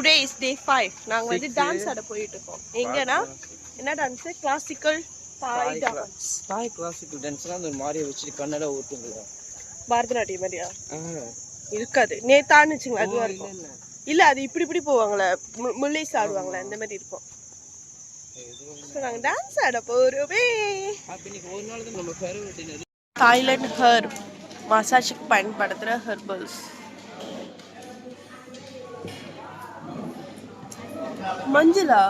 Today is டே 5. நாங்க வந்து dance ஆட போயிட்டு இருக்கோம். எங்கன்னா என்ன டான்ஸ்? கிளாசிக்கல் தாய் டான்ஸ். தாய் கிளாசிக்கல் டான்ஸ்னா அந்த மாதிரியை வச்சுட்டு கண்ணட ஊத்துங்க. பரதநாட்டியம் மாதிரியா? இருக்காது. நேத்தானுச்சுங்களா அதுவா இருக்கும். இல்ல அது இப்படி இப்படி போவாங்களே, முல்லைஸ் ஆடுவாங்களே அந்த மாதிரி இருக்கும். நாங்க டான்ஸ் ஆட போறோமே. தாய்லாந்து ஹெர்ப் மசாஜுக்கு பயன்படுத்துற ஹெர்பல்ஸ். மஞ்சளா?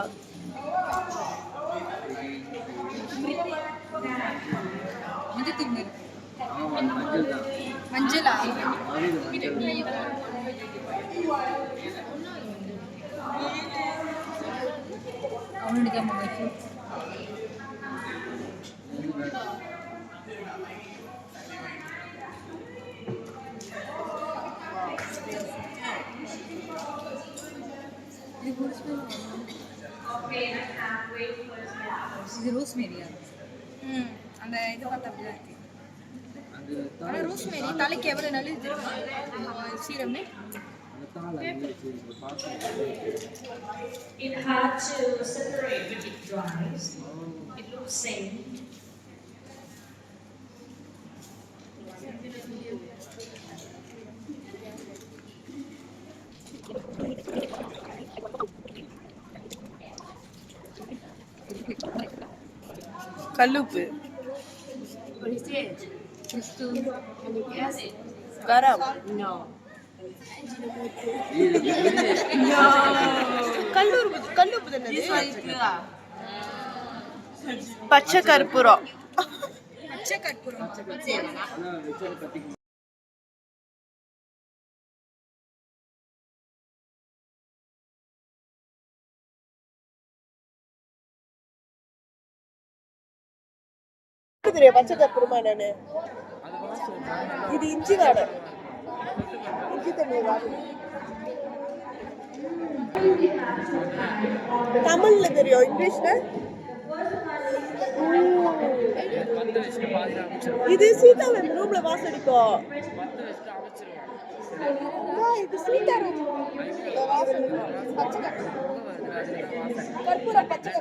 மஞ்சளா? இது ரோஸ்மேரியா? அந்த இது பார்த்தா அப்படிதான் இருக்கு. ஆனால் ரோஸ்மேரி தலைக்கு எவ்வளோ நல்லது தெரியுமா? சீரமே It had to separate when it dries. It looks same. கல்லுப்பு. What is it? Just to acid. Garam. No. கல்லுப்பு தானே? பச்சை கற்பூரம். பச்சை கற்பூரம். தெரியும் பச்சை கற்பூரமா என்னன்னு? இது இஞ்சி வாடை. இஞ்சி தண்ணி வாடை. தமிழ்ல தெரியும், இங்கிலீஷ்ல இது சீதா மேம் ரூம்ல வாசடிக்கும். இது சீதா ரூம் கற்பூரம் பச்சை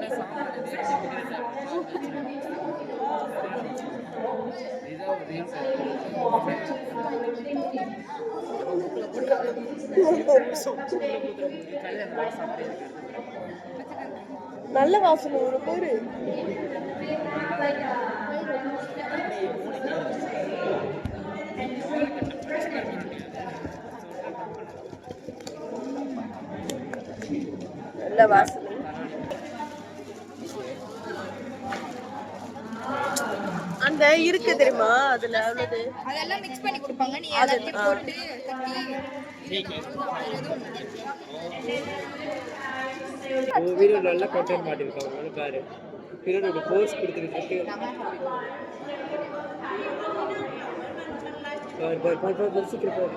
நல்ல வாசனை ஒரு பேரு. நல்ல வாசனை. அந்த இருக்கு தெரியுமா, அதுல அவ்வளவு அதெல்லாம் மிக்ஸ் பண்ணி கொடுப்பாங்க. நீ எல்லாத்தையும் போட்டு கட்டி வீடியோ நல்லா கண்டென்ட் மாட்டிருக்காங்க பாரு. பின்னாடி ஒரு போஸ்ட் கொடுத்துருக்கு. பாரு பாரு பாரு பாரு சீக்கிரம் பாரு.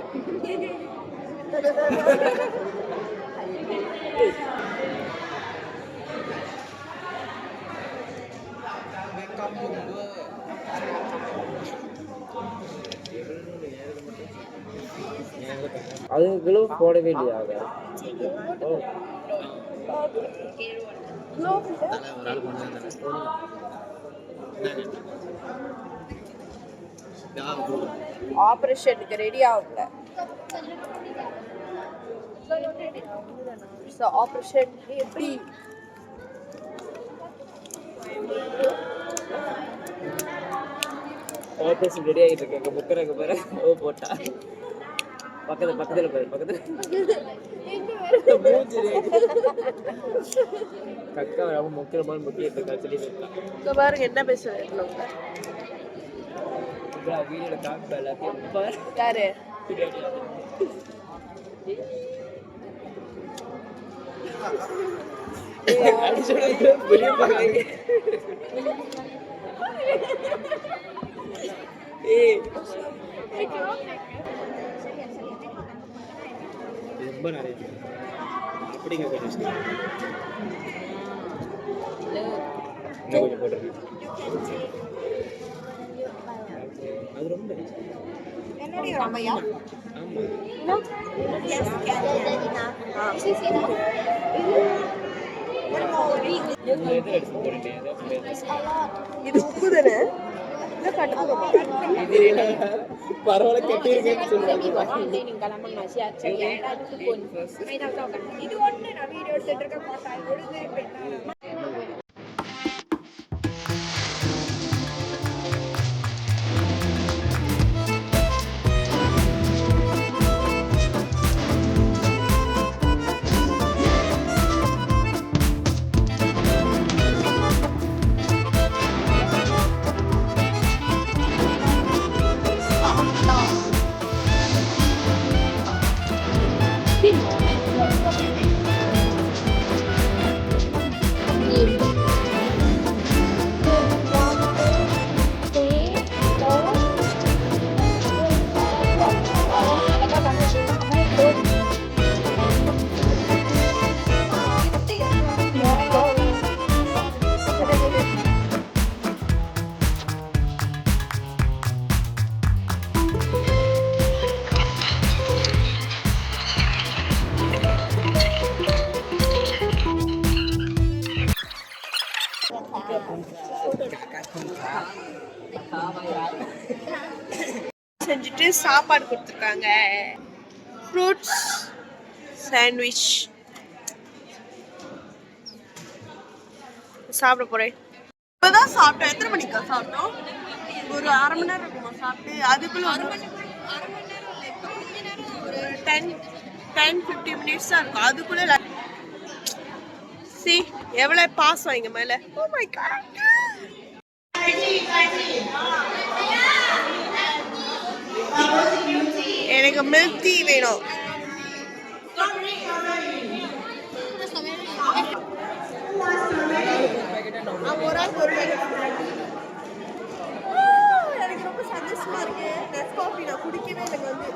அது க்ளோவ் போடவே இல்லையா? ஆபரேஷனுக்கு ரெடி ஆகல. ஆபரேஷன் எப்படி ஆபரேஷன் ரெடி ஆகிட்டு இருக்காங்க. புக்கராங்க பாரு. ஓ போட்டா பக்கத்துல பாரு. பக்கத்துல கக்கா ரொம்ப முக்கியமான முக்கியத்தை சொல்லி இருக்கா பாருங்க. என்ன பேசுறேன் வீடியோல காப்பா எல்லாத்தையும் யாரு ரொம்ப நிறைய அப்படிங்க கொஞ்சம் போட்டுருக்கேன். அது ரொம்ப என்னடி ரமையா? ஆமா இது உப்பு தானே இல்லை கட்டுப்போமா பரவாயில்ல கட்டியிருக்கேன்னு சொல்லுவாங்க. இது ஒன்று நான் வீடியோ எடுத்துட்டு இருக்க மாட்டேன் ஒழுங்கு செஞ்சுட்டு சாப்பாடு கொடுத்துருக்காங்க. ஃப்ரூட்ஸ் சாண்ட்விச் சாப்பிட போறேன். இப்போதான் சாப்பிட்டோம். எத்தனை மணிக்கா சாப்பிட்டோம்? ஒரு அரை மணி நேரம் இருக்குமா சாப்பிட்டு? அதுக்குள்ள ஒரு 10-15 minutes தான் இருக்கும். அதுக்குள்ள சி எவ்வளோ பாசம் எங்க மேல. Oh my God. எனக்கு மில்க் டீ வேணும். எனக்கு ரொம்ப சந்தோஷமா இருக்கு. நெஸ் காஃபி நான் குடிக்கவே எனக்கு வந்து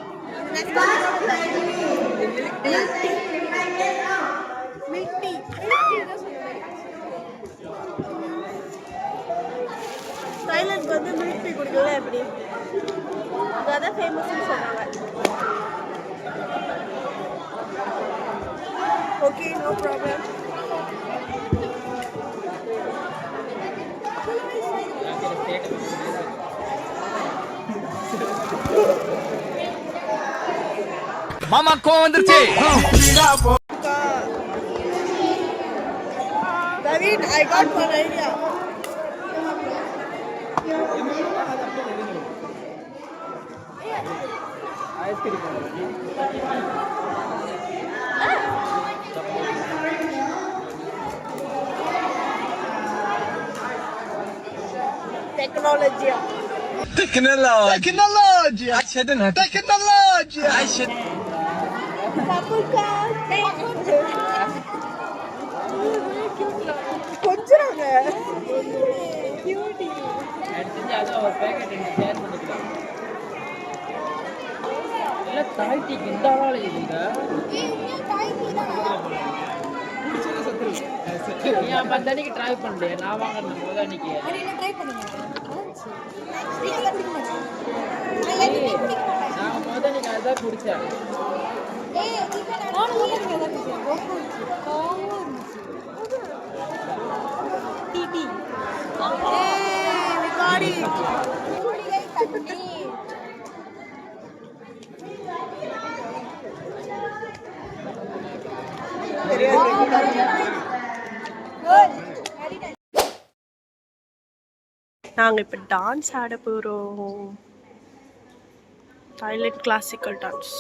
மில்க் டீ தாய்லாந்து வந்து மில்க் டீ குடிக்கவே எப்படி அதான் ஃபேமஸ்ன்னு சொன்னாங்க. Okay no problem. மாமா கோவம் வந்துருச்சு. David, I got one idea. Technology. கொஞ்சறாங்க. ட்ரை பண்ணல நான் வாங்கினேன் போது அன்னைக்கு நான் போது அன்னைக்கு அதான் குடிச்சேன். நாங்கள் இப்போ டான்ஸ் ஆட போகிறோம். Thailand classical dance.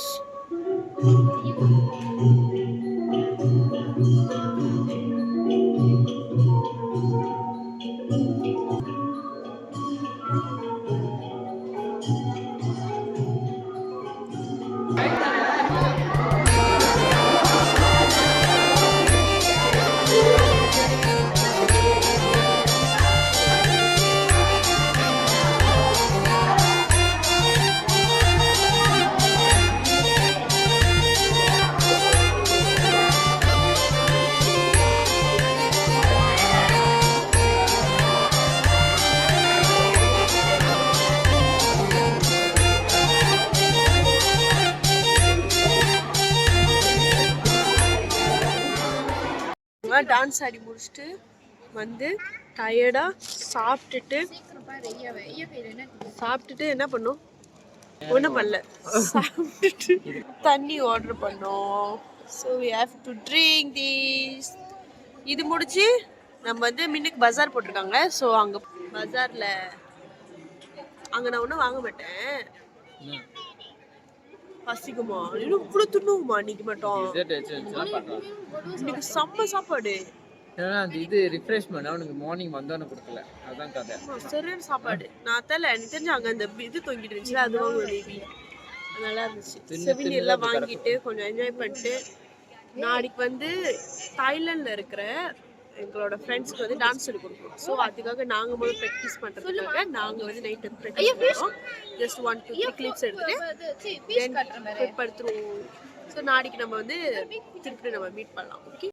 டான்ஸ் ஆடி முடிச்சுட்டு வந்து டயர்டாக சாப்பிட்டுட்டு என்ன பண்ணோம்? ஒன்றும் பண்ணல, சாப்பிட்டுட்டு தண்ணி ஆர்டர் பண்ணோம். So we have to drink this. இது முடிச்சு நம்ம வந்து மின்னுக்கு பஜார் போட்டிருக்காங்க. ஸோ அங்கே பஜாரில் அங்கே நான் ஒன்றும் வாங்க மாட்டேன், பசிக்குமா இன்னும் இவ்வளோ துண்ணுமா இன்னைக்கு மட்டும். இன்னைக்கு செம்ம சாப்பாடு, இது ரிஃப்ரெஷ்மெண்ட் அவனுக்கு மார்னிங் வந்தோன்னு கொடுக்கல, அதான் கதை. சரியான சாப்பாடு. நான் தெரியல, எனக்கு தெரிஞ்சு அங்கே அந்த இது தொங்கிட்டு இருந்துச்சு, அது வாங்க மேபி நல்லா இருந்துச்சு. செவினி எல்லாம் வாங்கிட்டு கொஞ்சம் என்ஜாய் பண்ணிட்டு நாளைக்கு வந்து தாய்லாண்டில் இருக்கிற எங்களோட ஃப்ரெண்ட்ஸ்க்கு வந்து டான்ஸ் சொல்லி கொடுப்போம். ஸோ அதுக்காக நாங்கள் முதல்ல ப்ராக்டிஸ் பண்ணுறதுக்காக நாங்கள் வந்து நைட்டு ப்ராக்டிஸ் பண்ணுறோம். ஜஸ்ட் 1-2 கிளிப்ஸ் எடுத்துகிட்டு படுத்துருவோம். ஸோ நாளைக்கு நம்ம வந்து திருப்பி நம்ம மீட் பண்ணலாம். ஓகே.